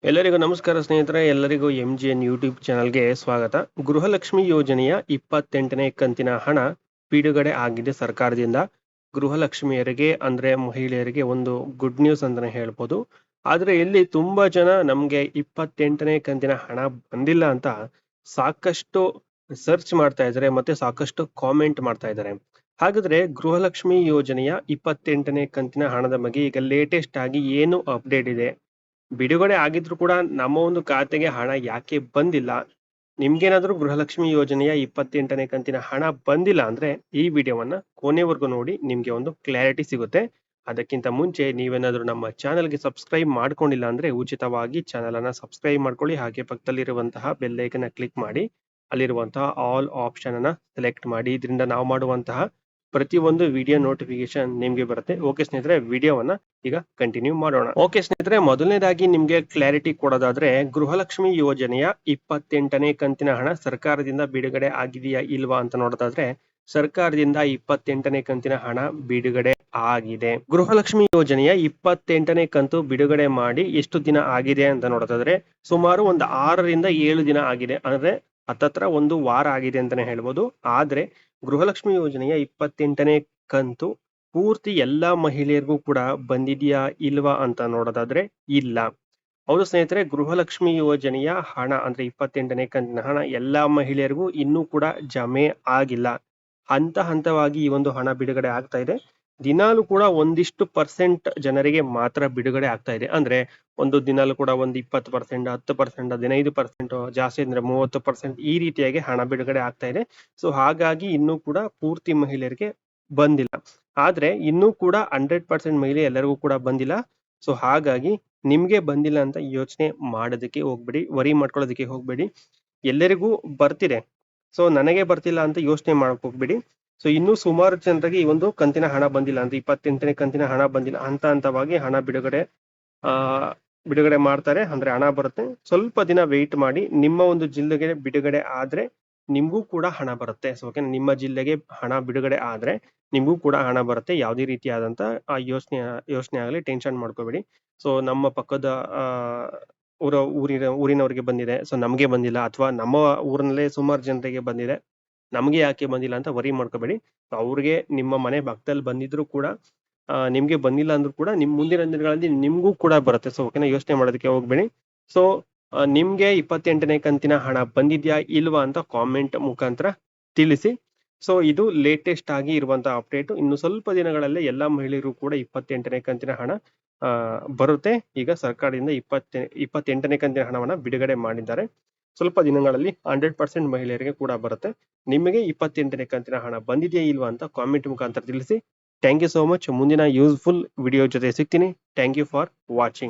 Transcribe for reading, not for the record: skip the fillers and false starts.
ಎಲ್ಲರಿಗೂ ನಮಸ್ಕಾರ ಸ್ನೇಹಿತರೆ. ಎಲ್ಲರಿಗೂ MGN ಯೂಟ್ಯೂಬ್ ಚಾನಲ್ಗೆ ಸ್ವಾಗತ. ಗೃಹಲಕ್ಷ್ಮಿ ಯೋಜನೆಯ 28ನೇ ಕಂತಿನ ಹಣ ಬಿಡುಗಡೆ ಆಗಿದೆ ಸರ್ಕಾರದಿಂದ. ಗೃಹಲಕ್ಷ್ಮಿಯರಿಗೆ ಅಂದ್ರೆ ಮಹಿಳೆಯರಿಗೆ ಒಂದು ಗುಡ್ ನ್ಯೂಸ್ ಅಂತಾನೆ ಹೇಳ್ಬೋದು. ಆದ್ರೆ ಇಲ್ಲಿ ತುಂಬಾ ಜನ ನಮ್ಗೆ 28ನೇ ಕಂತಿನ ಹಣ ಬಂದಿಲ್ಲ ಅಂತ ಸಾಕಷ್ಟು ಸರ್ಚ್ ಮಾಡ್ತಾ ಇದ್ದಾರೆ, ಮತ್ತೆ ಸಾಕಷ್ಟು ಕಾಮೆಂಟ್ ಮಾಡ್ತಾ ಇದ್ದಾರೆ. ಹಾಗಾದ್ರೆ ಗೃಹಲಕ್ಷ್ಮಿ ಯೋಜನೆಯ 28ನೇ ಕಂತಿನ ಹಣದ ಬಗ್ಗೆ ಈಗ ಲೇಟೆಸ್ಟ್ ಆಗಿ ಏನು ಅಪ್ಡೇಟ್ ಇದೆ, ಬಿಡುಗಡೆ ಆಗಿದ್ರು ಕೂಡ ನಮ್ಮ ಒಂದು ಖಾತೆಗೆ ಹಣ ಯಾಕೆ ಬಂದಿಲ್ಲ, ನಿಮ್ಗೇನಾದ್ರೂ ಗೃಹಲಕ್ಷ್ಮಿ ಯೋಜನೆಯ 28ನೇ ಕಂತಿನ ಹಣ ಬಂದಿಲ್ಲ ಅಂದ್ರೆ ಈ ವಿಡಿಯೋವನ್ನ ಕೊನೆವರೆಗೂ ನೋಡಿ, ನಿಮ್ಗೆ ಒಂದು ಕ್ಲಾರಿಟಿ ಸಿಗುತ್ತೆ. ಅದಕ್ಕಿಂತ ಮುಂಚೆ ನೀವೇನಾದ್ರೂ ನಮ್ಮ ಚಾನೆಲ್ಗೆ ಸಬ್ಸ್ಕ್ರೈಬ್ ಮಾಡ್ಕೊಂಡಿಲ್ಲ ಅಂದ್ರೆ ಉಚಿತವಾಗಿ ಚಾನೆಲ್ ಅನ್ನ ಸಬ್ಸ್ಕ್ರೈಬ್ ಮಾಡ್ಕೊಳ್ಳಿ. ಹಾಗೆ ಪಕ್ಕದಲ್ಲಿರುವಂತಹ ಬೆಲ್ ಐಕನ್ ಕ್ಲಿಕ್ ಮಾಡಿ ಅಲ್ಲಿರುವಂತಹ ಆಲ್ ಆಪ್ಷನ್ ಅನ್ನ ಸೆಲೆಕ್ಟ್ ಮಾಡಿ. ಇದರಿಂದ ನಾವು ಮಾಡುವಂತಹ ಪ್ರತಿಯೊಂದು ವಿಡಿಯೋ ನೋಟಿಫಿಕೇಶನ್ ನಿಮ್ಗೆ ಬರುತ್ತೆ. ಓಕೆ ಸ್ನೇಹಿತರೆ, ವಿಡಿಯೋವನ್ನ ಈಗ ಕಂಟಿನ್ಯೂ ಮಾಡೋಣ. ಓಕೆ ಸ್ನೇಹಿತರೆ, ಮೊದಲನೇದಾಗಿ ನಿಮ್ಗೆ ಕ್ಲಾರಿಟಿ ಕೊಡೋದಾದ್ರೆ, ಗೃಹಲಕ್ಷ್ಮಿ ಯೋಜನೆಯ 28ನೇ ಕಂತಿನ ಹಣ ಸರ್ಕಾರದಿಂದ ಬಿಡುಗಡೆ ಆಗಿದೆಯಾ ಇಲ್ವಾ ಅಂತ ನೋಡೋದಾದ್ರೆ, ಸರ್ಕಾರದಿಂದ 28ನೇ ಕಂತಿನ ಹಣ ಬಿಡುಗಡೆ ಆಗಿದೆ. ಗೃಹಲಕ್ಷ್ಮಿ ಯೋಜನೆಯ 28ನೇ ಕಂತು ಬಿಡುಗಡೆ ಮಾಡಿ ಎಷ್ಟು ದಿನ ಆಗಿದೆ ಅಂತ ನೋಡೋದಾದ್ರೆ, ಸುಮಾರು ಒಂದು 6ರಿಂದ 7 ದಿನ ಆಗಿದೆ. ಅಂದ್ರೆ ಹತ್ತತ್ರ ಒಂದು ವಾರ ಆಗಿದೆ ಅಂತಾನೆ ಹೇಳ್ಬೋದು. ಆದ್ರೆ ಗೃಹಲಕ್ಷ್ಮಿ ಯೋಜನೆಯ 28ನೇ ಕಂತು ಪೂರ್ತಿ ಎಲ್ಲಾ ಮಹಿಳೆಯರಿಗೂ ಕೂಡ ಬಂದಿದೆಯಾ ಇಲ್ವಾ ಅಂತ ನೋಡೋದಾದ್ರೆ ಇಲ್ಲ. ಹೌದು ಸ್ನೇಹಿತರೆ, ಗೃಹಲಕ್ಷ್ಮಿ ಯೋಜನೆಯ ಹಣ ಅಂದ್ರೆ 28ನೇ ಕಂತಿನ ಹಣ ಎಲ್ಲಾ ಮಹಿಳೆಯರಿಗೂ ಇನ್ನೂ ಕೂಡ ಜಮೆ ಆಗಿಲ್ಲ. ಹಂತ ಹಂತವಾಗಿ ಈ ಒಂದು ಹಣ ಬಿಡುಗಡೆ ಆಗ್ತಾ ಇದೆ. ದಿನಾಲು ಕೂಡ ಒಂದಿಷ್ಟು ಪರ್ಸೆಂಟ್ ಜನರಿಗೆ ಮಾತ್ರ ಬಿಡುಗಡೆ ಆಗ್ತಾ ಇದೆ. ಅಂದ್ರೆ ಒಂದು ದಿನಾಲು ಕೂಡ ಒಂದು 20%, 10%, 15%, ಜಾಸ್ತಿ ಅಂದ್ರೆ 30% ಈ ರೀತಿಯಾಗಿ ಹಣ ಬಿಡುಗಡೆ ಆಗ್ತಾ ಇದೆ. ಸೊ ಹಾಗಾಗಿ ಇನ್ನೂ ಕೂಡ ಪೂರ್ತಿ ಮಹಿಳೆಯರಿಗೆ ಬಂದಿಲ್ಲ. ಆದ್ರೆ ಇನ್ನೂ ಕೂಡ 100% ಮಹಿಳೆ ಎಲ್ಲರಿಗೂ ಕೂಡ ಬಂದಿಲ್ಲ. ಸೊ ಹಾಗಾಗಿ ನಿಮ್ಗೆ ಬಂದಿಲ್ಲ ಅಂತ ಯೋಚನೆ ಮಾಡೋದಕ್ಕೆ ಹೋಗ್ಬೇಡಿ, ವರಿ ಮಾಡ್ಕೊಳ್ಳೋದಕ್ಕೆ ಹೋಗ್ಬೇಡಿ. ಎಲ್ಲರಿಗೂ ಬರ್ತಿದೆ. ಸೊ ನನಗೆ ಬರ್ತಿಲ್ಲ ಅಂತ ಯೋಚನೆ ಮಾಡಕ್ ಹೋಗ್ಬೇಡಿ. ಸೊ ಇನ್ನೂ ಸುಮಾರು ಜನರಿಗೆ ಈ ಒಂದು ಕಂತಿನ ಹಣ ಬಂದಿಲ್ಲ, ಅಂದ್ರೆ 28ನೇ ಕಂತಿನ ಹಣ ಬಂದಿಲ್ಲ. ಹಂತ ಹಂತವಾಗಿ ಹಣ ಆ ಬಿಡುಗಡೆ ಮಾಡ್ತಾರೆ, ಅಂದ್ರೆ ಹಣ ಬರುತ್ತೆ. ಸ್ವಲ್ಪ ದಿನ ವೆಯ್ಟ್ ಮಾಡಿ, ನಿಮ್ಮ ಒಂದು ಜಿಲ್ಲೆಗೆ ಬಿಡುಗಡೆ ಆದ್ರೆ ನಿಮ್ಗೂ ಕೂಡ ಹಣ ಬರುತ್ತೆ. ಸೊ ಓಕೆ, ನಿಮ್ಮ ಜಿಲ್ಲೆಗೆ ಹಣ ಬಿಡುಗಡೆ ಆದ್ರೆ ನಿಮ್ಗೂ ಕೂಡ ಹಣ ಬರುತ್ತೆ. ಯಾವುದೇ ರೀತಿಯಾದಂತ ಯೋಚನೆ ಆಗಲಿ, ಟೆನ್ಷನ್ ಮಾಡ್ಕೋಬೇಡಿ. ಸೊ ನಮ್ಮ ಪಕ್ಕದ ಆ ಊರಿನವರಿಗೆ ಬಂದಿದೆ, ಸೊ ನಮ್ಗೆ ಬಂದಿಲ್ಲ, ಅಥವಾ ನಮ್ಮ ಊರಿನಲ್ಲೇ ಸುಮಾರು ಜನರಿಗೆ ಬಂದಿದೆ, ನಮ್ಗೆ ಯಾಕೆ ಬಂದಿಲ್ಲ ಅಂತ ವರಿ ಮಾಡ್ಕೋಬೇಡಿ. ಅವ್ರಿಗೆ ನಿಮ್ಮ ಮನೆ ಪಕ್ಕದಲ್ಲಿ ಬಂದಿದ್ರು ಕೂಡ ನಿಮ್ಗೆ ಬಂದಿಲ್ಲ ಅಂದ್ರೂ ಕೂಡ ನಿಮ್ ಮುಂದಿನ ದಿನಗಳಲ್ಲಿ ನಿಮ್ಗೂ ಕೂಡ ಬರುತ್ತೆ. ಸೊ ಓಕೆನಾ, ಯೋಚನೆ ಮಾಡೋದಕ್ಕೆ ಹೋಗ್ಬೇಡಿ. ಸೊ ನಿಮ್ಗೆ 28ನೇ ಕಂತಿನ ಹಣ ಬಂದಿದ್ಯಾ ಇಲ್ವಾ ಅಂತ ಕಾಮೆಂಟ್ ಮುಖಾಂತರ ತಿಳಿಸಿ. ಸೊ ಇದು ಲೇಟೆಸ್ಟ್ ಆಗಿ ಇರುವಂತಹ ಅಪ್ಡೇಟ್. ಇನ್ನು ಸ್ವಲ್ಪ ದಿನಗಳಲ್ಲೇ ಎಲ್ಲಾ ಮಹಿಳೆಯರು ಕೂಡ 28ನೇ ಕಂತಿನ ಹಣ ಬರುತ್ತೆ. ಈಗ ಸರ್ಕಾರದಿಂದ 28ನೇ ಕಂತಿನ ಹಣವನ್ನ ಬಿಡುಗಡೆ ಮಾಡಿದ್ದಾರೆ. ಸ್ವಲ್ಪ ದಿನಗಳಲ್ಲಿ 100% ಮಹಿಳೆಯರಿಗೆ ಕೂಡ ಬರುತ್ತೆ. ನಿಮಗೆ 28ನೇ ಕಂತಿನ ಹಣ ಬಂದಿದೆಯಾ ಇಲ್ವಾ ಅಂತ ಕಾಮೆಂಟ್ ಮುಖಾಂತರ ತಿಳಿಸಿ. Thank you so much. ಮುಂದಿನ ಯೂಸ್ಫುಲ್ ವಿಡಿಯೋ ಜೊತೆ ಸಿಗ್ತೀನಿ. Thank you for watching.